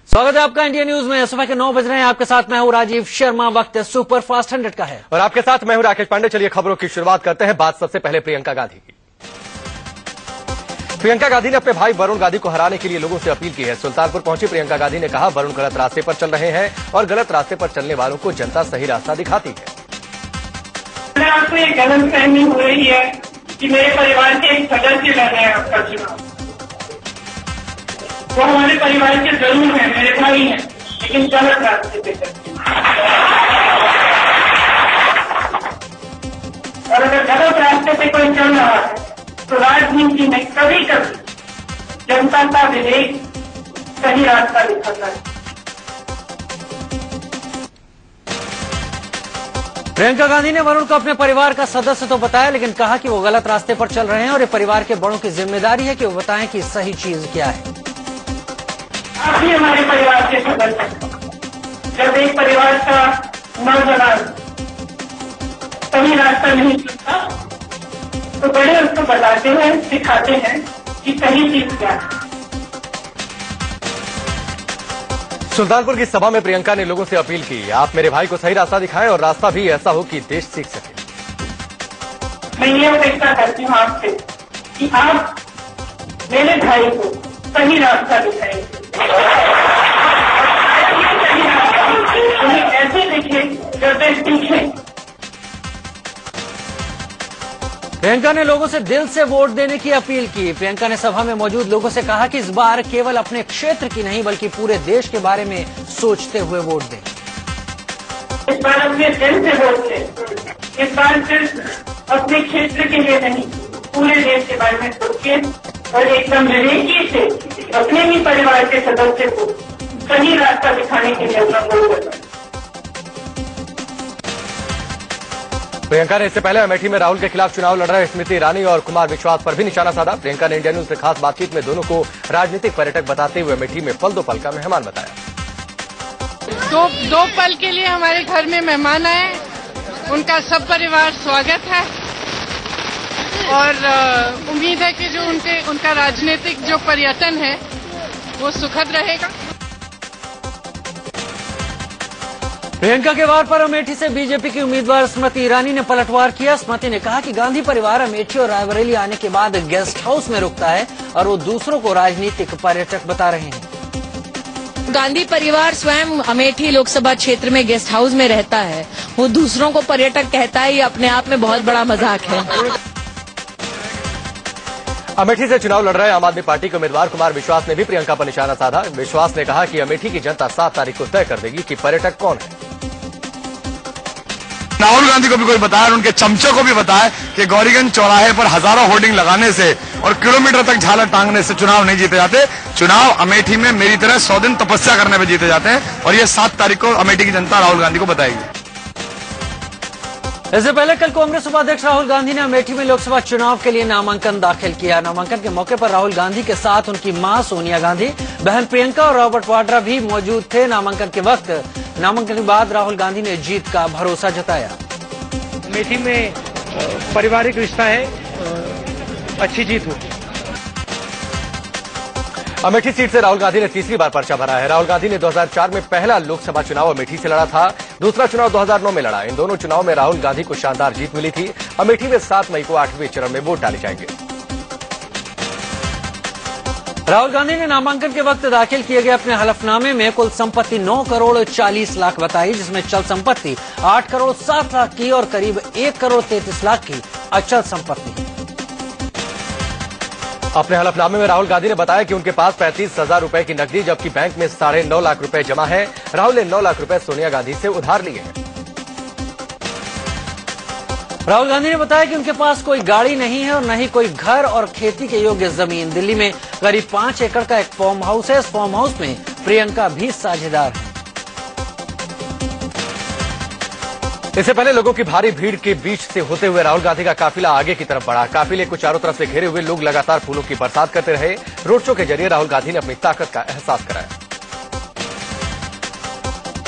स्वागत है आपका इंडिया न्यूज में। सुबह के 9 बज रहे हैं। आपके साथ मैं हूं राजीव शर्मा। वक्त सुपर फास्ट 100 का है और आपके साथ मैं हूं राकेश पांडे। चलिए खबरों की शुरुआत करते हैं। बात सबसे पहले प्रियंका गांधी की। प्रियंका गांधी ने अपने भाई वरुण गांधी को हराने के लिए लोगों से अपील की है। सुल्तानपुर पहुंची प्रियंका गांधी ने कहा, वरुण गलत रास्ते पर चल रहे हैं और गलत रास्ते पर चलने वालों को जनता सही रास्ता दिखाती है। आपको ये गलतफहमी हो रही है कि मेरे परिवार के एक सदस्य लड़ रहे हैं आपका चुनाव। वो हमारे परिवार के जरूर हैं, मेरे भाई हैं, लेकिन गलत रास्ते पे चलते हैं। और अगर गलत रास्ते पे कोई चल रहा है तो राजनीति में कभी कभी जनता का विवेक सही रास्ता दिखाता है। प्रियंका गांधी ने वरुण को अपने परिवार का सदस्य तो बताया, लेकिन कहा कि वो गलत रास्ते पर चल रहे हैं और ये परिवार के बड़ों की जिम्मेदारी है कि वो बताएं कि सही चीज क्या है। आप भी हमारे परिवार के सदस्य हैं। जब एक परिवार का नौजवान सही रास्ता नहीं चलता तो बड़े उसको बताते हैं, सिखाते हैं कि सही चीज क्या है। सुल्तानपुर की सभा में प्रियंका ने लोगों से अपील की, आप मेरे भाई को सही रास्ता दिखाएं और रास्ता भी ऐसा हो कि देश सीख सके। मैं ये अपेक्षा करती हूँ आपसे कि आप मेरे भाई को सही रास्ता दिखाएंगे। उन्हें ऐसे दिखे जैसे सीखे। प्रियंका ने लोगों से दिल से वोट देने की अपील की। प्रियंका ने सभा में मौजूद लोगों से कहा कि इस बार केवल अपने क्षेत्र की नहीं बल्कि पूरे देश के बारे में सोचते हुए वोट दें। इस बार अपने दिल से वोट दें। इस बार सिर्फ अपने क्षेत्र के लिए नहीं, पूरे देश के बारे में सोचिए और एकदम विवेकी से अपने ही परिवार के सदस्य को सही रास्ता दिखाने के लिए अपना वोट दें। प्रियंका ने इससे पहले अमेठी में राहुल के खिलाफ चुनाव लड़ रहे स्मृति ईरानी और कुमार विश्वास पर भी निशाना साधा। प्रियंका ने इंडिया न्यूज से खास बातचीत में दोनों को राजनीतिक पर्यटक बताते हुए अमेठी में पल दो पल का मेहमान बताया। दो पल के लिए हमारे घर में मेहमान आए, उनका सब परिवार स्वागत है और उम्मीद है कि जो उनका राजनीतिक जो पर्यटन है वो सुखद रहेगा। प्रियंका के वार पर अमेठी से बीजेपी की उम्मीदवार स्मृति ईरानी ने पलटवार किया। स्मृति ने कहा कि गांधी परिवार अमेठी और रायबरेली आने के बाद गेस्ट हाउस में रुकता है और वो दूसरों को राजनीतिक पर्यटक बता रहे हैं। गांधी परिवार स्वयं अमेठी लोकसभा क्षेत्र में गेस्ट हाउस में रहता है, वो दूसरों को पर्यटक कहता है, ये अपने आप में बहुत बड़ा मजाक है। अमेठी से चुनाव लड़ रहे आम आदमी पार्टी के उम्मीदवार कुमार विश्वास ने भी प्रियंका पर निशाना साधा। विश्वास ने कहा कि अमेठी की जनता 7 तारीख को तय कर देगी कि पर्यटक कौन है। राहुल गांधी को भी कोई बताया और उनके चमचों को भी बताया कि गौरीगंज चौराहे पर हजारों होर्डिंग लगाने से और किलोमीटर तक झालर टांगने से चुनाव नहीं जीते जाते। चुनाव अमेठी में मेरी तरह 100 दिन तपस्या करने पर जीते जाते हैं और ये 7 तारीख को अमेठी की जनता राहुल गांधी को बताएगी। इससे पहले कल कांग्रेस उपाध्यक्ष राहुल गांधी ने अमेठी में लोकसभा चुनाव के लिए नामांकन दाखिल किया। नामांकन के मौके पर राहुल गांधी के साथ उनकी मां सोनिया गांधी, बहन प्रियंका और रॉबर्ट वाड्रा भी मौजूद थे। नामांकन के बाद राहुल गांधी ने जीत का भरोसा जताया। अमेठी में पारिवारिक रिश्ता है, अच्छी जीत हो। अमेठी सीट से राहुल गांधी ने तीसरी बार पर्चा भरा है। राहुल गांधी ने 2004 में पहला लोकसभा चुनाव अमेठी से लड़ा था, दूसरा चुनाव 2009 में लड़ा। इन दोनों चुनाव में राहुल गांधी को शानदार जीत मिली थी। अमेठी में 7 मई को 8वें चरण में वोट डाले जाएंगे। राहुल गांधी ने नामांकन के वक्त दाखिल किए गए अपने हलफनामे में कुल संपत्ति 9 करोड़ 40 लाख बताई, जिसमें चल संपत्ति 8 करोड़ 7 लाख की और करीब 1 करोड़ 33 लाख की अचल संपत्ति। अपने हलफनामे में राहुल गांधी ने बताया कि उनके पास 35,000 रुपए की नकदी जबकि बैंक में 9.5 लाख रुपए जमा है। राहुल ने 9 लाख रुपए सोनिया गांधी से उधार लिए हैं। राहुल गांधी ने बताया कि उनके पास कोई गाड़ी नहीं है और न ही कोई घर और खेती के योग्य जमीन। दिल्ली में करीब 5 एकड़ का एक फार्म हाउस है। इस फार्म हाउस में प्रियंका भी साझेदार है। इससे पहले लोगों की भारी भीड़ के बीच से होते हुए राहुल गांधी का काफिला आगे की तरफ बढ़ा। काफिले को चारों तरफ से घेरे हुए लोग लगातार फूलों की बरसात करते रहे। रोड शो के जरिए राहुल गांधी ने अपनी ताकत का एहसास कराया।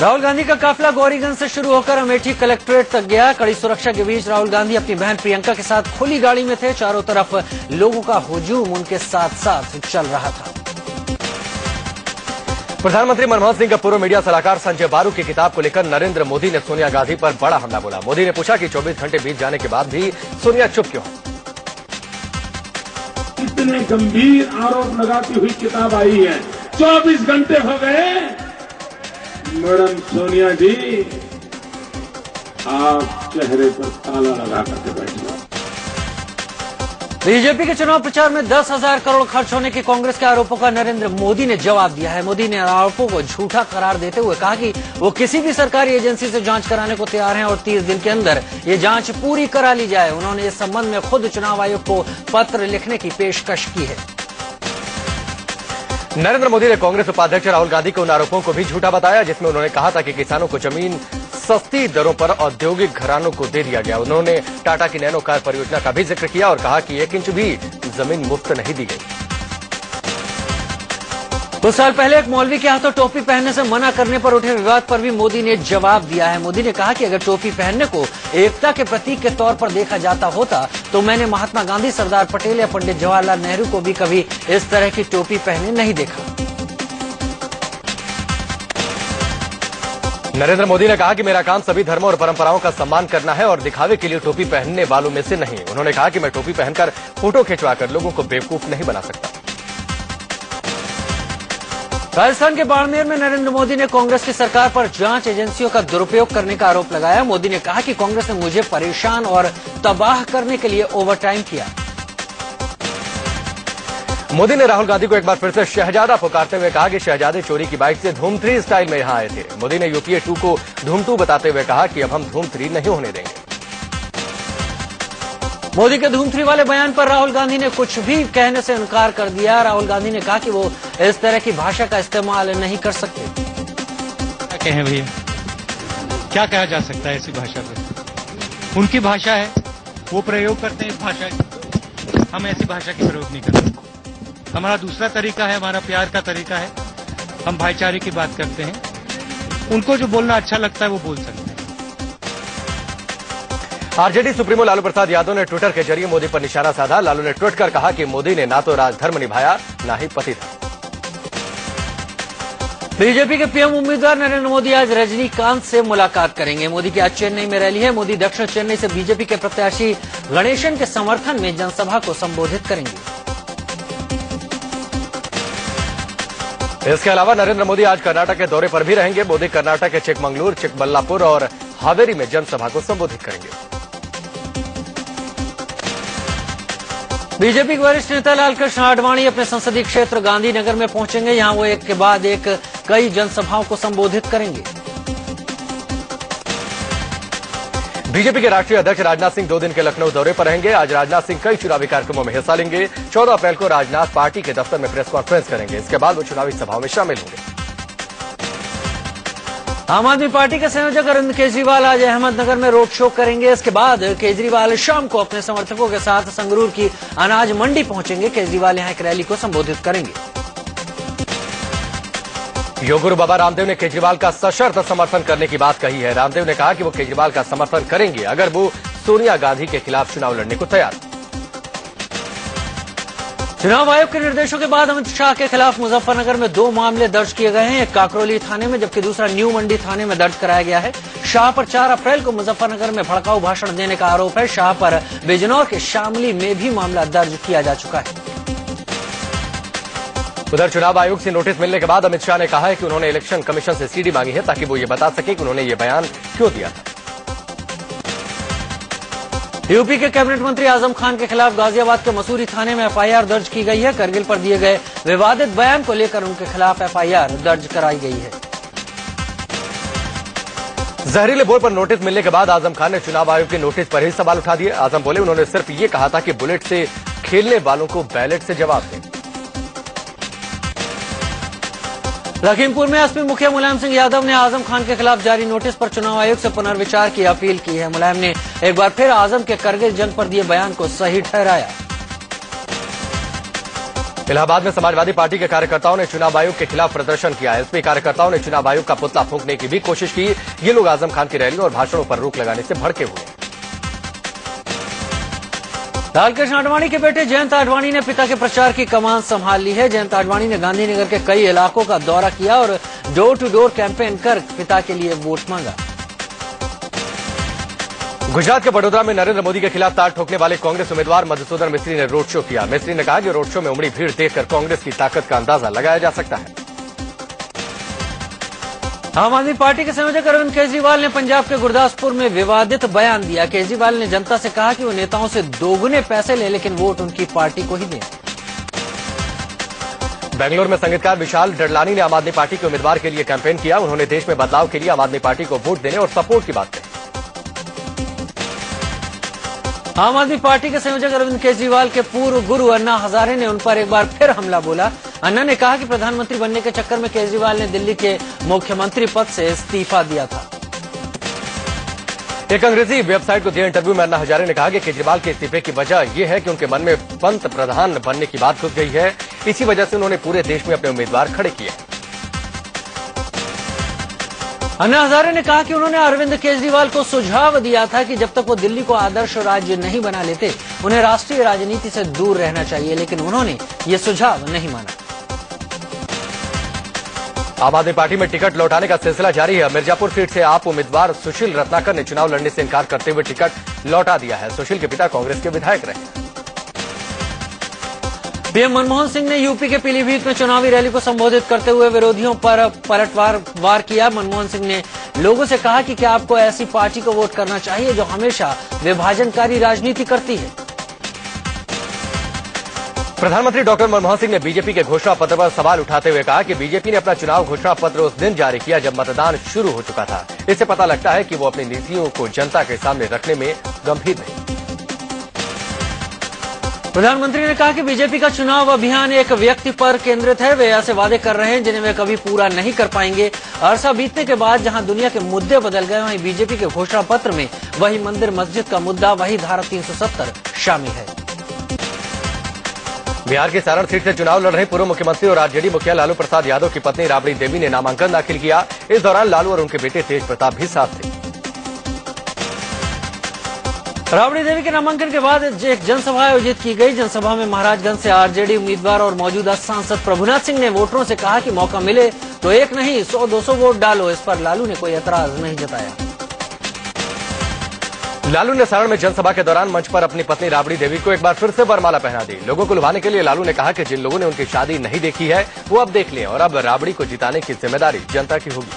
राहुल गांधी का काफिला गौरीगंज से शुरू होकर अमेठी कलेक्ट्रेट तक गया। कड़ी सुरक्षा के बीच राहुल गांधी अपनी बहन प्रियंका के साथ खुली गाड़ी में थे। चारों तरफ लोगों का हुजूम उनके साथ साथ चल रहा था। प्रधानमंत्री मनमोहन सिंह का पूर्व मीडिया सलाहकार संजय बारू की किताब को लेकर नरेंद्र मोदी ने सोनिया गांधी पर बड़ा हमला बोला। मोदी ने पूछा कि 24 घंटे बीत जाने के बाद भी सोनिया चुप क्यों है। इतने गंभीर आरोप लगाती हुई किताब आई है, 24 घंटे हो गए। मैडम सोनिया जी, आप चेहरे पर ताला लगा करके बैठे। बीजेपी के चुनाव प्रचार में 10,000 करोड़ खर्च होने के कांग्रेस के आरोपों का नरेंद्र मोदी ने जवाब दिया है। मोदी ने आरोपों को झूठा करार देते हुए कहा कि वो किसी भी सरकारी एजेंसी से जांच कराने को तैयार हैं और 30 दिन के अंदर ये जांच पूरी करा ली जाए। उन्होंने इस संबंध में खुद चुनाव आयोग को पत्र लिखने की पेशकश की है। नरेंद्र मोदी ने कांग्रेस उपाध्यक्ष राहुल गांधी के उन आरोपों को भी झूठा बताया जिसमें उन्होंने कहा था कि किसानों को जमीन सस्ती दरों पर औद्योगिक घरानों को दे दिया गया। उन्होंने टाटा की नैनो कार परियोजना का भी जिक्र किया और कहा कि 1 इंच भी जमीन मुफ्त नहीं दी गई। कुछ साल पहले एक मौलवी के हाथों टोपी पहनने से मना करने पर उठे विवाद पर भी मोदी ने जवाब दिया है। मोदी ने कहा कि अगर टोपी पहनने को एकता के प्रतीक के तौर पर देखा जाता होता तो मैंने महात्मा गांधी, सरदार पटेल या पंडित जवाहरलाल नेहरू को भी कभी इस तरह की टोपी पहने नहीं देखा। नरेंद्र मोदी ने कहा कि मेरा काम सभी धर्मों और परंपराओं का सम्मान करना है और दिखावे के लिए टोपी पहनने वालों में से नहीं। उन्होंने कहा कि मैं टोपी पहनकर फोटो खिंचवाकर लोगों को बेवकूफ नहीं बना सकता। राजस्थान के बाड़मेर में नरेंद्र मोदी ने कांग्रेस की सरकार पर जांच एजेंसियों का दुरुपयोग करने का आरोप लगाया। मोदी ने कहा कि कांग्रेस ने मुझे परेशान और तबाह करने के लिए ओवरटाइम किया। मोदी ने राहुल गांधी को एक बार फिर से शहजादा पुकारते हुए कहा कि शहजादे चोरी की बाइक से धूम 3 स्टाइल में यहां आए थे। मोदी ने यूपीए 2 को धूम 2 बताते हुए कहा कि अब हम धूम 3 नहीं होने देंगे। मोदी के धूम 3 वाले बयान पर राहुल गांधी ने कुछ भी कहने से इनकार कर दिया। राहुल गांधी ने कहा कि वो इस तरह की भाषा का इस्तेमाल नहीं कर सकते। क्या कहें भैया, क्या कहा जा सकता है ऐसी भाषा पर? उनकी भाषा है, वो प्रयोग करते हैं इस भाषा की। हम ऐसी भाषा की प्रयोग नहीं करते। हमारा दूसरा तरीका है, हमारा प्यार का तरीका है। हम भाईचारे की बात करते हैं। उनको जो बोलना अच्छा लगता है वो बोल सकते हैं। आरजेडी सुप्रीमो लालू प्रसाद यादव ने ट्विटर के जरिए मोदी पर निशाना साधा। लालू ने ट्वीट कर कहा कि मोदी ने ना तो राजधर्म निभाया, ना ही पति धर्म। बीजेपी के पीएम उम्मीदवार नरेंद्र मोदी आज रजनीकांत से मुलाकात करेंगे। मोदी की आज चेन्नई में रैली है। मोदी दक्षिण चेन्नई से बीजेपी के प्रत्याशी गणेशन के समर्थन में जनसभा को संबोधित करेंगे। इसके अलावा नरेंद्र मोदी आज कर्नाटक के दौरे पर भी रहेंगे। मोदी कर्नाटक के चिकमंगलूर, चिकबल्लापुर और हावेरी में जनसभा को संबोधित करेंगे। बीजेपी के वरिष्ठ नेता लालकृष्ण आडवाणी अपने संसदीय क्षेत्र गांधीनगर में पहुंचेंगे। यहां वो एक के बाद एक कई जनसभाओं को संबोधित करेंगे। बीजेपी के राष्ट्रीय अध्यक्ष राजनाथ सिंह 2 दिन के लखनऊ दौरे पर रहेंगे। आज राजनाथ सिंह कई चुनावी कार्यक्रमों में हिस्सा लेंगे। 14 अप्रैल को राजनाथ पार्टी के दफ्तर में प्रेस कॉन्फ्रेंस करेंगे। इसके बाद वो चुनावी सभाओं में शामिल होंगे। आम आदमी पार्टी के संयोजक अरविंद केजरीवाल आज अहमदनगर में रोड शो करेंगे। इसके बाद केजरीवाल शाम को अपने समर्थकों के साथ संगरूर की अनाज मंडी पहुंचेंगे। केजरीवाल यहां एक रैली को संबोधित करेंगे। योग गुरु बाबा रामदेव ने केजरीवाल का सशर्त समर्थन करने की बात कही है। रामदेव ने कहा कि वो केजरीवाल का समर्थन करेंगे अगर वो सोनिया गांधी के खिलाफ चुनाव लड़ने को तैयार। चुनाव आयोग के निर्देशों के बाद अमित शाह के खिलाफ मुजफ्फरनगर में 2 मामले दर्ज किए गए हैं। एक काकरोली थाने में जबकि दूसरा न्यू मंडी थाने में दर्ज कराया गया है। शाह पर 4 अप्रैल को मुजफ्फरनगर में भड़काऊ भाषण देने का आरोप है। शाह पर बिजनौर के शामली में भी मामला दर्ज किया जा चुका है। उधर चुनाव आयोग से नोटिस मिलने के बाद अमित शाह ने कहा है कि उन्होंने इलेक्शन कमीशन से सीडी मांगी है ताकि वो ये बता सके कि उन्होंने ये बयान क्यों दिया था। यूपी के कैबिनेट मंत्री आजम खान के खिलाफ गाजियाबाद के मसूरी थाने में एफआईआर दर्ज की गई है। करगिल पर दिए गए विवादित बयान को लेकर उनके खिलाफ एफआईआर दर्ज कराई गई है। जहरीले बोल पर नोटिस मिलने के बाद आजम खान ने चुनाव आयोग के नोटिस पर ही सवाल उठा दिए। आजम बोले उन्होंने सिर्फ ये कहा था कि बुलेट से खेलने वालों को बैलेट से जवाब दें। लखीमपुर में एसपी मुखिया मुलायम सिंह यादव ने आजम खान के खिलाफ जारी नोटिस पर चुनाव आयोग से पुनर्विचार की अपील की है। मुलायम ने एक बार फिर आजम के करगिल जंग पर दिए बयान को सही ठहराया। इलाहाबाद में समाजवादी पार्टी के कार्यकर्ताओं ने चुनाव आयोग के खिलाफ प्रदर्शन किया। एसपी कार्यकर्ताओं ने चुनाव आयोग का पुतला फूंकने की भी कोशिश की। ये लोग आजम खान की रैली और भाषणों पर रोक लगाने से भड़के हुए। लालकृष्ण आडवाणी के बेटे जयंत आडवाणी ने पिता के प्रचार की कमान संभाल ली है। जयंत आडवाणी ने गांधीनगर के कई इलाकों का दौरा किया और डोर टू डोर कैंपेन कर पिता के लिए वोट मांगा। गुजरात के बड़ोदरा में नरेंद्र मोदी के खिलाफ ताल ठोकने वाले कांग्रेस उम्मीदवार मधुसूदन मिस्त्री ने रोड शो किया। मिस्त्री ने कहा कि रोड शो में उमड़ी भीड़ देखकर कांग्रेस की ताकत का अंदाजा लगाया जा सकता है। आम आदमी पार्टी के संयोजक अरविंद केजरीवाल ने पंजाब के गुरदासपुर में विवादित बयान दिया। केजरीवाल ने जनता से कहा कि वो नेताओं से दोगुने पैसे ले लेकिन वोट उनकी पार्टी को ही दें। बेंगलुरु में संगीतकार विशाल डडलानी ने आम आदमी पार्टी के उम्मीदवार के लिए कैंपेन किया। उन्होंने देश में बदलाव के लिए आम आदमी पार्टी को वोट देने और सपोर्ट की बात कही। आम आदमी पार्टी के संयोजक अरविंद केजरीवाल के पूर्व गुरु अन्ना हजारे ने उन पर एक बार फिर हमला बोला। अन्ना ने कहा कि प्रधानमंत्री बनने के चक्कर में केजरीवाल ने दिल्ली के मुख्यमंत्री पद से इस्तीफा दिया था। एक अंग्रेजी वेबसाइट को दिए इंटरव्यू में अन्ना हजारे ने कहा कि केजरीवाल के इस्तीफे की वजह यह है कि उनके मन में पंत प्रधान बनने की बात घुस गई है। इसी वजह से उन्होंने पूरे देश में अपने उम्मीदवार खड़े किए। अन्ना हजारे ने कहा कि उन्होंने अरविंद केजरीवाल को सुझाव दिया था कि जब तक वो दिल्ली को आदर्श राज्य नहीं बना लेते उन्हें राष्ट्रीय राजनीति से दूर रहना चाहिए, लेकिन उन्होंने ये सुझाव नहीं माना। आम आदमी पार्टी में टिकट लौटाने का सिलसिला जारी है। मिर्जापुर सीट से आप उम्मीदवार सुशील रत्नाकर ने चुनाव लड़ने से इनकार करते हुए टिकट लौटा दिया है। सुशील के पिता कांग्रेस के विधायक रहे। पीएम मनमोहन सिंह ने यूपी के पीलीभीत में चुनावी रैली को संबोधित करते हुए विरोधियों पर पलटवार किया। मनमोहन सिंह ने लोगों से कहा कि क्या आपको ऐसी पार्टी को वोट करना चाहिए जो हमेशा विभाजनकारी राजनीति करती है। प्रधानमंत्री डॉक्टर मनमोहन सिंह ने बीजेपी के घोषणा पत्र पर सवाल उठाते हुए कहा कि बीजेपी ने अपना चुनाव घोषणा पत्र उस दिन जारी किया जब मतदान शुरू हो चुका था। इससे पता लगता है कि वो अपनी नीतियों को जनता के सामने रखने में गंभीर नहीं। प्रधानमंत्री ने कहा कि बीजेपी का चुनाव अभियान एक व्यक्ति पर केंद्रित है। वे ऐसे वादे कर रहे हैं जिन्हें वे कभी पूरा नहीं कर पाएंगे। अरसा बीतने के बाद जहां दुनिया के मुद्दे बदल गए वहीं बीजेपी के घोषणा पत्र में वही मंदिर मस्जिद का मुद्दा, वही धारा 370 शामिल है। बिहार की सारण सीट से चुनाव लड़ रहे पूर्व मुख्यमंत्री और आरजेडी मुखिया लालू प्रसाद यादव की पत्नी राबड़ी देवी ने नामांकन दाखिल किया। इस दौरान लालू और उनके बेटे तेज प्रताप भी साथ थे। राबड़ी देवी के नामांकन के बाद एक जनसभा आयोजित की गई। जनसभा में महाराजगंज से आरजेडी उम्मीदवार और मौजूदा सांसद प्रभुनाथ सिंह ने वोटरों से कहा कि मौका मिले तो एक नहीं 100-200 वोट डालो। इस पर लालू ने कोई एतराज नहीं जताया। लालू ने सारण में जनसभा के दौरान मंच पर अपनी पत्नी राबड़ी देवी को एक बार फिर से वरमाला पहना दी। लोगों को लुभाने के लिए लालू ने कहा कि जिन लोगों ने उनकी शादी नहीं देखी है वो अब देख लें और अब राबड़ी को जिताने की जिम्मेदारी जनता की होगी।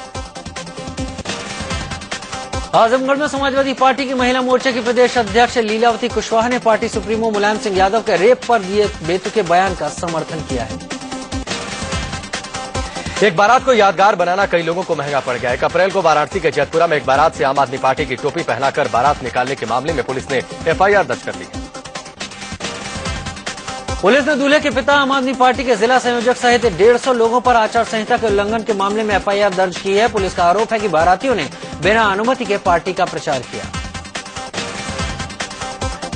आजमगढ़ में समाजवादी पार्टी की महिला मोर्चा की प्रदेश अध्यक्ष लीलावती कुशवाहा ने पार्टी सुप्रीमो मुलायम सिंह यादव के रेप पर दिए बेतुके बयान का समर्थन किया है। एक बारात को यादगार बनाना कई लोगों को महंगा पड़ गया। 1 अप्रैल को वाराणसी के जैतपुरा में एक बारात से आम आदमी पार्टी की टोपी पहनाकर बारात निकालने के मामले में पुलिस ने एफआईआर दर्ज कर ली है। पुलिस ने दूल्हे के पिता आम आदमी पार्टी के जिला संयोजक सहित 150 लोगों पर आचार संहिता के उल्लंघन के मामले में एफआईआर दर्ज की है। पुलिस का आरोप है कि बारातियों ने बिना अनुमति के पार्टी का प्रचार किया।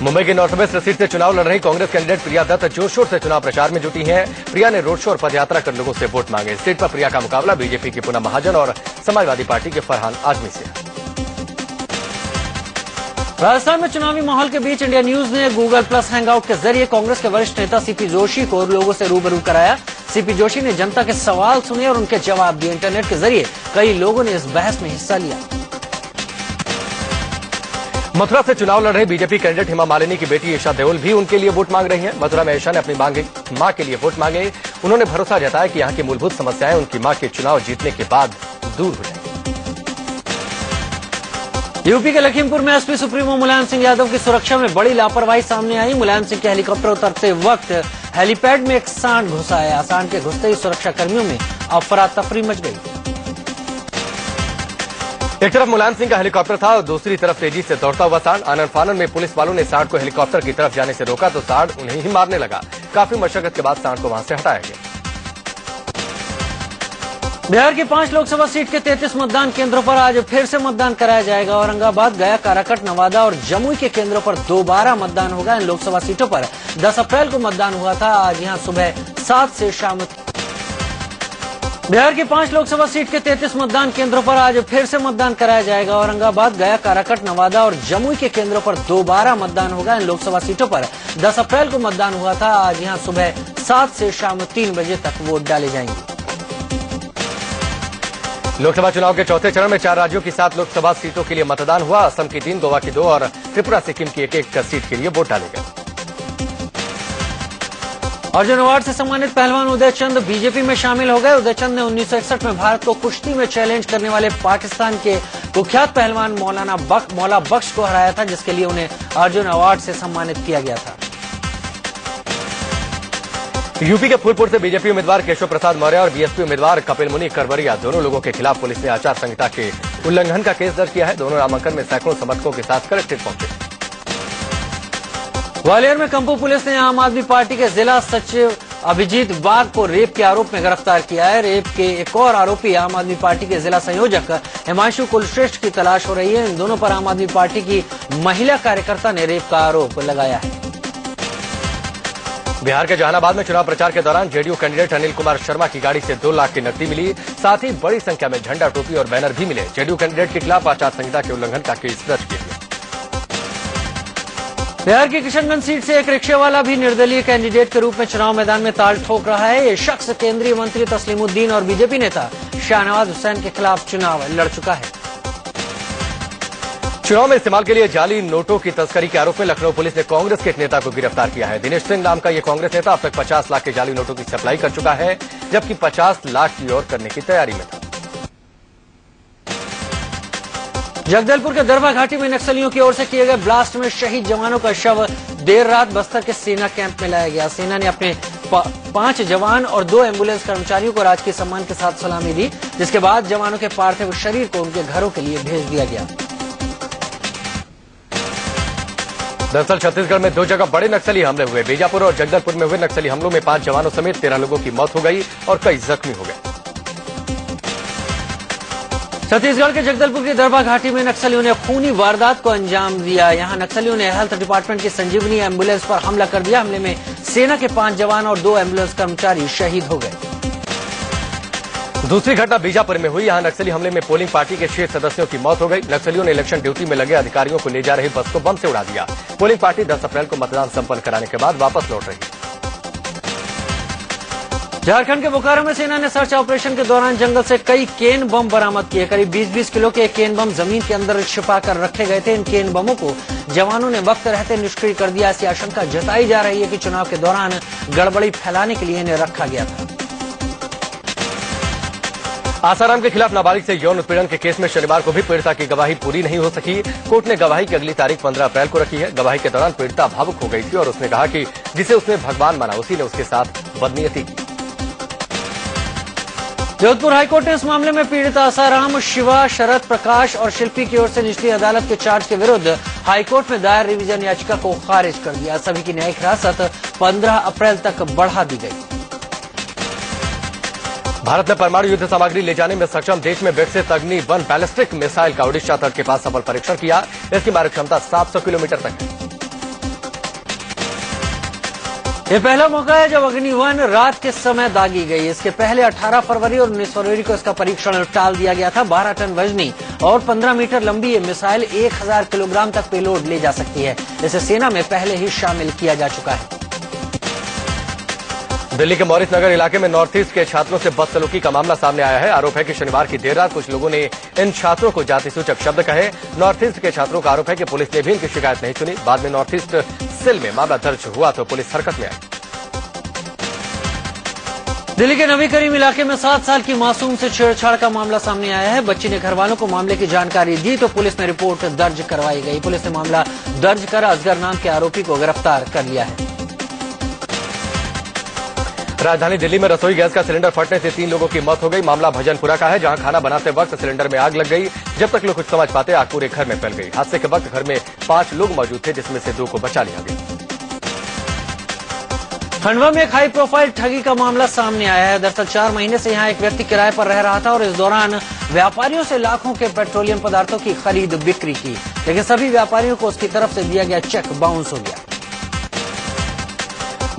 मुंबई की नॉर्थ वेस्ट सीट से चुनाव लड़ रही कांग्रेस कैंडिडेट प्रिया दत्त जोर शोर से चुनाव प्रचार में जुटी हैं। प्रिया ने रोड शो और पदयात्रा कर लोगों से वोट मांगे। इस सीट पर प्रिया का मुकाबला बीजेपी की पूनम महाजन और समाजवादी पार्टी के फरहान आजमी से है। राजस्थान में चुनावी माहौल के बीच इंडिया न्यूज ने गूगल प्लस हैंगआउट के जरिए कांग्रेस के वरिष्ठ नेता सीपी जोशी को लोगों से रूबरू कराया। सीपी जोशी ने जनता के सवाल सुने और उनके जवाब दिए। इंटरनेट के जरिए कई लोगों ने इस बहस में हिस्सा लिया। मथुरा से चुनाव लड़ रहे बीजेपी कैंडिडेट हेमा मालिनी की बेटी ईशा देओल भी उनके लिए वोट मांग रही हैं। मथुरा में ईशा ने अपनी मां के लिए वोट मांगे। उन्होंने भरोसा जताया कि यहां की मूलभूत समस्याएं उनकी मां के चुनाव जीतने के बाद दूर हो जाएंगी। यूपी के लखीमपुर में एसपी सुप्रीमो मुलायम सिंह यादव की सुरक्षा में बड़ी लापरवाही सामने आई। मुलायम सिंह के हेलीकॉप्टर उतरते वक्त हेलीपैड में एक सांड घुसा आया। सांड के घुसते ही सुरक्षा कर्मियों में अफरा तफरी मच गई। एक तरफ मुलायम सिंह का हेलीकॉप्टर था और दूसरी तरफ तेजी से दौड़ता हुआ सांड। आनन फानन में पुलिस वालों ने सांड को हेलीकॉप्टर की तरफ जाने से रोका तो सांड उन्हें ही मारने लगा। काफी मशक्कत के बाद सांड को वहां से हटाया गया। बिहार की 5 लोकसभा सीट के 33 मतदान केंद्रों पर आज फिर से मतदान कराया जाएगा। औरंगाबाद, गया, काराकट, नवादा और जमुई के केंद्रों पर दोबारा मतदान होगा। इन लोकसभा सीटों पर 10 अप्रैल को मतदान हुआ था। आज यहां सुबह 7 से शाम बिहार की 5 लोकसभा सीट के 33 मतदान केंद्रों पर आज फिर से मतदान कराया जाएगा। औरंगाबाद, गया, काराकट, नवादा और जमुई के केंद्रों पर दोबारा मतदान होगा। इन लोकसभा सीटों पर 10 अप्रैल को मतदान हुआ था। आज यहां सुबह 7 से शाम 3 बजे तक वोट डाले जाएंगे। लोकसभा चुनाव के चौथे चरण में 4 राज्यों की 7 लोकसभा सीटों के लिए मतदान हुआ। असम की 3, गोवा की 2 और त्रिपुरा सिक्किम की 1-1 सीट के लिए वोट डाले गए। अर्जुन अवार्ड से सम्मानित पहलवान उदय चंद बीजेपी में शामिल हो गए। उदय चंद ने 1961 में भारत को कुश्ती में चैलेंज करने वाले पाकिस्तान के कुख्यात पहलवान मौला बख्श को हराया था, जिसके लिए उन्हें अर्जुन अवार्ड से सम्मानित किया गया था। यूपी के फूलपुर से बीजेपी उम्मीदवार केशव प्रसाद मौर्य और बीएसपी उम्मीदवार कपिल मुनि करवरिया दोनों लोगों के खिलाफ पुलिस ने आचार संहिता के उल्लंघन का केस दर्ज किया है। दोनों नामांकन में सैकड़ों समर्थकों के साथ कलेक्ट्रेट पहुंचे। ग्वालियर में कंपू पुलिस ने आम आदमी पार्टी के जिला सचिव अभिजीत बाग को रेप के आरोप में गिरफ्तार किया है। रेप के एक और आरोपी आम आदमी पार्टी के जिला संयोजक हिमांशु कुलश्रेष्ठ की तलाश हो रही है। इन दोनों पर आम आदमी पार्टी की महिला कार्यकर्ता ने रेप का आरोप लगाया है। बिहार के जहानाबाद में चुनाव प्रचार के दौरान जेडीयू कैंडिडेट अनिल कुमार शर्मा की गाड़ी से 2 लाख की नकदी मिली। साथ ही बड़ी संख्या में झंडा, टोपी और बैनर भी मिले। जेडीयू कैंडिडेट के खिलाफ आचार संहिता के उल्लंघन का केस दर्ज किया गया। बिहार की किशनगंज सीट से एक रिक्शे वाला भी निर्दलीय कैंडिडेट के रूप में चुनाव मैदान में ताल ठोक रहा है। ये शख्स केंद्रीय मंत्री तस्लीमुद्दीन और बीजेपी नेता शाहनवाज हुसैन के खिलाफ चुनाव लड़ चुका है। चुनाव में इस्तेमाल के लिए जाली नोटों की तस्करी के आरोप में लखनऊ पुलिस ने कांग्रेस के एक नेता को गिरफ्तार किया है। दिनेश सिंह नाम का ये कांग्रेस नेता अब तक 50 लाख के जाली नोटों की सप्लाई कर चुका है, जबकि 50 लाख की और करने की तैयारी में था। जगदलपुर के दरभा घाटी में नक्सलियों की ओर से किए गए ब्लास्ट में शहीद जवानों का शव देर रात बस्तर के सेना कैंप में लाया गया। सेना ने अपने 5 जवान और 2 एम्बुलेंस कर्मचारियों को राजकीय सम्मान के साथ सलामी दी, जिसके बाद जवानों के पार्थिव शरीर को उनके घरों के लिए भेज दिया गया। दरअसल छत्तीसगढ़ में 2 जगह बड़े नक्सली हमले हुए। बीजापुर और जगदलपुर में हुए नक्सली हमलों में 5 जवानों समेत 13 लोगों की मौत हो गई और कई जख्मी हो गए। छत्तीसगढ़ के जगदलपुर की दरभा घाटी में नक्सलियों ने खूनी वारदात को अंजाम दिया। यहां नक्सलियों ने हेल्थ डिपार्टमेंट की संजीवनी एम्बुलेंस पर हमला कर दिया। हमले में सेना के 5 जवान और 2 एम्बुलेंस कर्मचारी शहीद हो गए। दूसरी घटना बीजापुर में हुई। यहां नक्सली हमले में पोलिंग पार्टी के 6 सदस्यों की मौत हो गई। नक्सलियों ने इलेक्शन ड्यूटी में लगे अधिकारियों को ले जा रही बस को बम से उड़ा दिया। पोलिंग पार्टी 10 अप्रैल को मतदान संपन्न कराने के बाद वापस लौट रही है। झारखंड के बोकारो में सेना ने सर्च ऑपरेशन के दौरान जंगल से कई केन बम बरामद किए। करीब 20-20 किलो के केन बम जमीन के अंदर छिपा कर रखे गए थे। इन केन बमों को जवानों ने वक्त रहते निष्क्रिय कर दिया। ऐसी आशंका जताई जा रही है कि चुनाव के दौरान गड़बड़ी फैलाने के लिए इन्हें रखा गया था। आसाराम के खिलाफ नाबालिग से यौन उत्पीड़न के केस में शनिवार को भी पीड़िता की गवाही पूरी नहीं हो सकी। कोर्ट ने गवाही की अगली तारीख 15 अप्रैल को रखी है। गवाही के दौरान पीड़िता भावुक हो गई थी और उसने कहा कि जिसे उसने भगवान माना उसी ने उसके साथ बदनीयती की। जोधपुर हाईकोर्ट ने इस मामले में पीड़ित आसाराम, शिवा, शरद प्रकाश और शिल्पी की ओर से निचली अदालत के चार्ज के विरुद्ध हाईकोर्ट में दायर रिवीजन याचिका को खारिज कर दिया। सभी की न्यायिक हिरासत 15 अप्रैल तक बढ़ा दी गई। भारत ने परमाणु युद्ध सामग्री ले जाने में सक्षम देश में विकसित अग्नि 1 बैलिस्टिक मिसाइल का ओडिशा तट के पास सफल परीक्षण किया। इसकी मारक क्षमता 700 किलोमीटर तक है। ये पहला मौका है जब अग्नि 1 रात के समय दागी गई। इसके पहले 18 फरवरी और 19 फरवरी को इसका परीक्षण टाल दिया गया था। 12 टन वजनी और 15 मीटर लंबी ये मिसाइल 1000 किलोग्राम तक पेलोड ले जा सकती है। इसे सेना में पहले ही शामिल किया जा चुका है। दिल्ली के मॉरिस नगर इलाके में नॉर्थ ईस्ट के छात्रों से बदसलूकी का मामला सामने आया है। आरोप है कि शनिवार की देर रात कुछ लोगों ने इन छात्रों को जाति सूचक शब्द कहे। नॉर्थ ईस्ट के छात्रों का आरोप है कि पुलिस ने भी इनकी शिकायत नहीं सुनी। बाद में नॉर्थ ईस्ट सेल में मामला दर्ज हुआ तो पुलिस हरकत में आई। दिल्ली के नबी करीम इलाके में 7 साल की मासूम से छेड़छाड़ का मामला सामने आया है। बच्ची ने घर वालों को मामले की जानकारी दी तो पुलिस में रिपोर्ट दर्ज करवाई गई। पुलिस ने मामला दर्ज कर असगर नाम के आरोपी को गिरफ्तार कर लिया है। राजधानी दिल्ली में रसोई गैस का सिलेंडर फटने से 3 लोगों की मौत हो गई। मामला भजनपुरा का है, जहां खाना बनाते वक्त सिलेंडर में आग लग गई। जब तक लोग कुछ समझ पाते आग पूरे घर में फैल गई। हादसे के वक्त घर में 5 लोग मौजूद थे, जिसमें से 2 को बचा लिया गया। खंडवा में एक हाई प्रोफाइल ठगी का मामला सामने आया है। दरअसल 4 महीने से यहाँ एक व्यक्ति किराए पर रह रहा था और इस दौरान व्यापारियों से लाखों के पेट्रोलियम पदार्थों की खरीद बिक्री की, लेकिन सभी व्यापारियों को उसकी तरफ से दिया गया चेक बाउंस हो गया।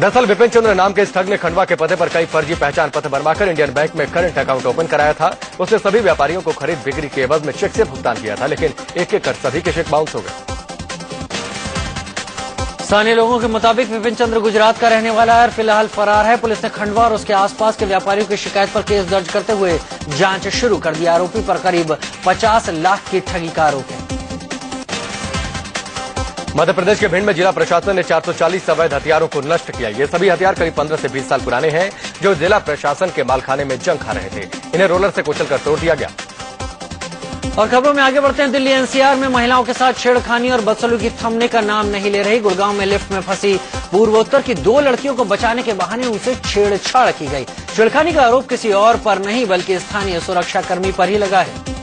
दरअसल विपिन चंद्र नाम के इस ठग ने खंडवा के पते पर कई फर्जी पहचान पत्र बनवाकर इंडियन बैंक में करंट अकाउंट ओपन कराया था। उसने सभी व्यापारियों को खरीद बिक्री के एवज में चेक से भुगतान किया था, लेकिन एक एक कर सभी के चेक बाउंस हो गए। स्थानीय लोगों के मुताबिक विपिन चंद्र गुजरात का रहने वाला है और फिलहाल फरार है। पुलिस ने खंडवा और उसके आसपास के व्यापारियों की शिकायत पर केस दर्ज करते हुए जांच शुरू कर दी। आरोपी पर करीब 50 लाख की ठगी का आरोप है। मध्य प्रदेश के भिंड में जिला प्रशासन ने 440 अवैध हथियारों को नष्ट किया। ये सभी हथियार करीब 15 से 20 साल पुराने हैं, जो जिला प्रशासन के मालखाने में जंग खा रहे थे। इन्हें रोलर से कुचलकर तोड़ दिया गया। और खबरों में आगे बढ़ते हैं। दिल्ली एनसीआर में महिलाओं के साथ छेड़खानी और बदसलूकी थमने का नाम नहीं ले रही। गुड़गांव में लिफ्ट में फंसी पूर्वोत्तर की 2 लड़कियों को बचाने के बहाने उनसे छेड़छाड़ की गई। छेड़खानी का आरोप किसी और पर नहीं बल्कि स्थानीय सुरक्षाकर्मी पर ही लगा है।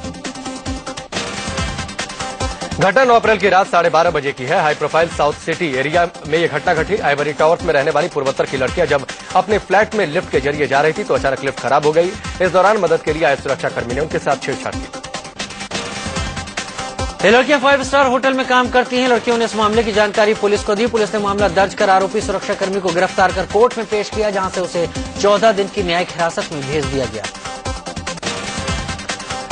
घटना 9 अप्रैल की रात 12:30 बजे की है। High profile south city area में ये घटना घटी। आइवरी टावर्स में रहने वाली पूर्वोत्तर की लड़कियां जब अपने फ्लैट में लिफ्ट के जरिए जा रही थी तो अचानक लिफ्ट खराब हो गई। इस दौरान मदद के लिए आए सुरक्षाकर्मी ने उनके साथ छेड़छाड़ की। ये लड़कियां 5 स्टार होटल में काम करती हैं। लड़कियों ने इस मामले की जानकारी पुलिस को दी। पुलिस ने मामला दर्ज कर आरोपी सुरक्षाकर्मी को गिरफ्तार कर कोर्ट में पेश किया, जहां से उसे 14 दिन की न्यायिक हिरासत में भेज दिया गया।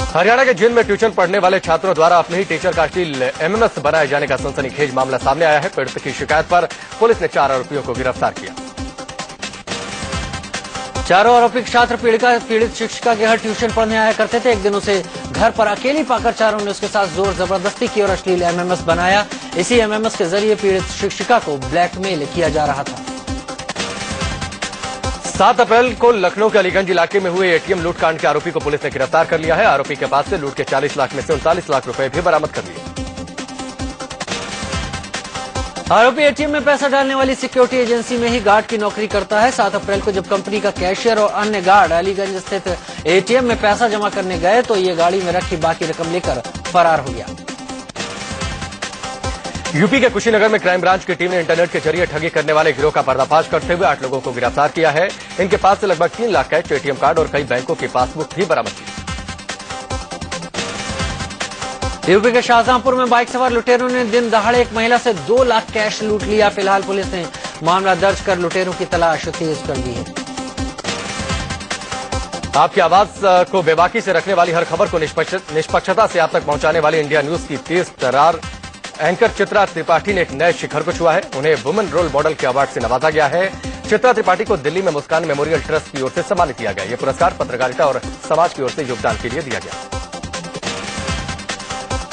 हरियाणा के जिंद में ट्यूशन पढ़ने वाले छात्रों द्वारा अपने ही टीचर का अश्लील एमएमएस बनाए जाने का सनसनीखेज मामला सामने आया है। पीड़ित की शिकायत पर पुलिस ने 4 आरोपियों को गिरफ्तार किया। चारों आरोपी छात्र पीड़ित शिक्षिका के घर ट्यूशन पढ़ने आया करते थे। एक दिन उसे घर पर अकेली पाकर चारों ने उसके साथ जोर जबरदस्ती की और अश्लील एमएमएस बनाया। इसी एमएमएस के जरिए पीड़ित शिक्षिका को ब्लैकमेल किया जा रहा था। 7 अप्रैल को लखनऊ के अलीगंज इलाके में हुए एटीएम लूटकांड के आरोपी को पुलिस ने गिरफ्तार कर लिया है। आरोपी के पास से लूट के 40 लाख में से 39 लाख रुपए भी बरामद कर लिए। आरोपी एटीएम में पैसा डालने वाली सिक्योरिटी एजेंसी में ही गार्ड की नौकरी करता है। 7 अप्रैल को जब कंपनी का कैशियर और अन्य गार्ड अलीगंज स्थित एटीएम में पैसा जमा करने गए तो ये गाड़ी में रखी बाकी रकम लेकर फरार हो गया। यूपी के कुशीनगर में क्राइम ब्रांच की टीम ने इंटरनेट के जरिए ठगी करने वाले गिरोह का पर्दाफाश करते हुए 8 लोगों को गिरफ्तार किया है। इनके पास से लगभग 3 लाख कैश, एटीएम कार्ड और कई बैंकों की पासबुक भी बरामद की। यूपी के शाहजहांपुर में बाइक सवार लुटेरों ने दिन दहाड़े एक महिला से 2 लाख कैश लूट लिया। फिलहाल पुलिस ने मामला दर्ज कर लुटेरों की तलाश तेज कर दी है। आपकी आवाज को बेबाकी से रखने वाली हर खबर को निष्पक्षता से आप तक पहुंचाने वाली इंडिया न्यूज की तेज तर्रार एंकर चित्रा त्रिपाठी ने एक नए शिखर को छुआ है। उन्हें वुमेन रोल मॉडल के अवार्ड से नवाजा गया है। चित्रा त्रिपाठी को दिल्ली में मुस्कान मेमोरियल ट्रस्ट की ओर से सम्मानित किया गया। यह पुरस्कार पत्रकारिता और समाज की ओर से योगदान के लिए दिया गया।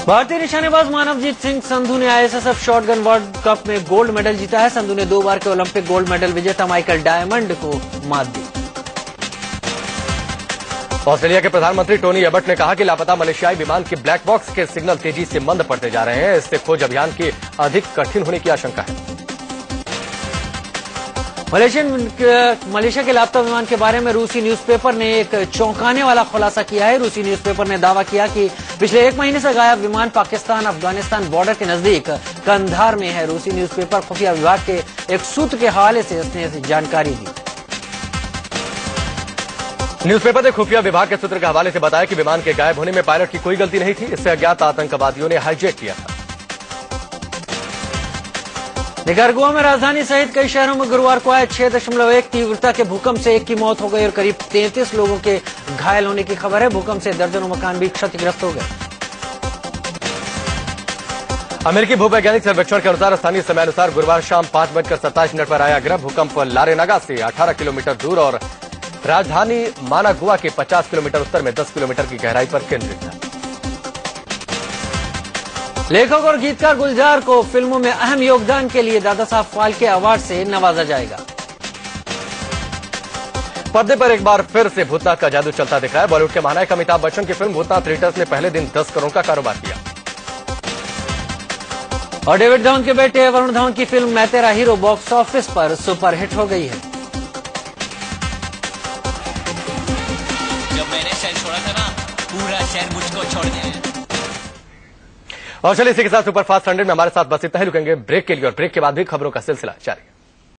भारतीय निशानेबाज मानवजीत सिंह संधू ने आईएसएसएफ शॉटगन वर्ल्ड कप में गोल्ड मेडल जीता है। संधू ने 2 बार के ओलंपिक गोल्ड मेडल विजेता माइकल डायमंड को मात दी। ऑस्ट्रेलिया के प्रधानमंत्री टोनी एबट ने कहा कि लापता मलेशियाई विमान के ब्लैक बॉक्स के सिग्नल तेजी से मंद पड़ते जा रहे हैं। इससे खोज अभियान की अधिक कठिन होने की आशंका है। मलेशिया के लापता विमान के बारे में रूसी न्यूज़पेपर ने एक चौंकाने वाला खुलासा किया है। रूसी न्यूज़पेपर ने दावा किया कि पिछले 1 महीने से गायब विमान पाकिस्तान अफगानिस्तान बॉर्डर के नजदीक कंधार में है। रूसी न्यूज़पेपर खुफिया विभाग के एक सूत्र के हवाले से इसने जानकारी दी। न्यूज़पेपर ने खुफिया विभाग के सूत्र के हवाले से बताया कि विमान के गायब होने में पायलट की कोई गलती नहीं थी। इससे अज्ञात आतंकवादियों ने हाईजैक किया था। निकारागुआ में राजधानी सहित कई शहरों में गुरुवार को आए 6.1 तीव्रता के भूकंप से 1 की मौत हो गई और करीब 33 लोगों के घायल होने की खबर है। भूकंप से दर्जनों मकान भी क्षतिग्रस्त हो गए। अमेरिकी भूवैज्ञानिक सर्वेक्षण के अनुसार स्थानीय समयानुसार गुरुवार शाम 5:27 पर आया गिरह भूकंप लारेनागा से 18 किलोमीटर दूर और राजधानी मानागुआ के 50 किलोमीटर उत्तर में 10 किलोमीटर की गहराई पर केंद्रित था। लेखक और गीतकार गुलजार को फिल्मों में अहम योगदान के लिए दादा साहब फाल्के अवार्ड से नवाजा जाएगा। पर्दे पर एक बार फिर से भूतनाथ का जादू चलता दिखा है। बॉलीवुड के महानायक अमिताभ बच्चन की फिल्म भूतनाथ रिटर्न्स ने पहले दिन 10 करोड़ का कारोबार किया। और डेविड धवन के बेटे वरुण धवन की फिल्म मैं तेरा हीरो बॉक्स ऑफिस पर सुपरहिट हो गई है। जब मैंने शहर छोड़ा था ना, पूरा शहर मुझको छोड़ दिया। और चलिए इसी के साथ सुपरफास्ट 100 में हमारे साथ बस इतना ही। रुकेंगे ब्रेक के लिए और ब्रेक के बाद भी खबरों का सिलसिला जारी।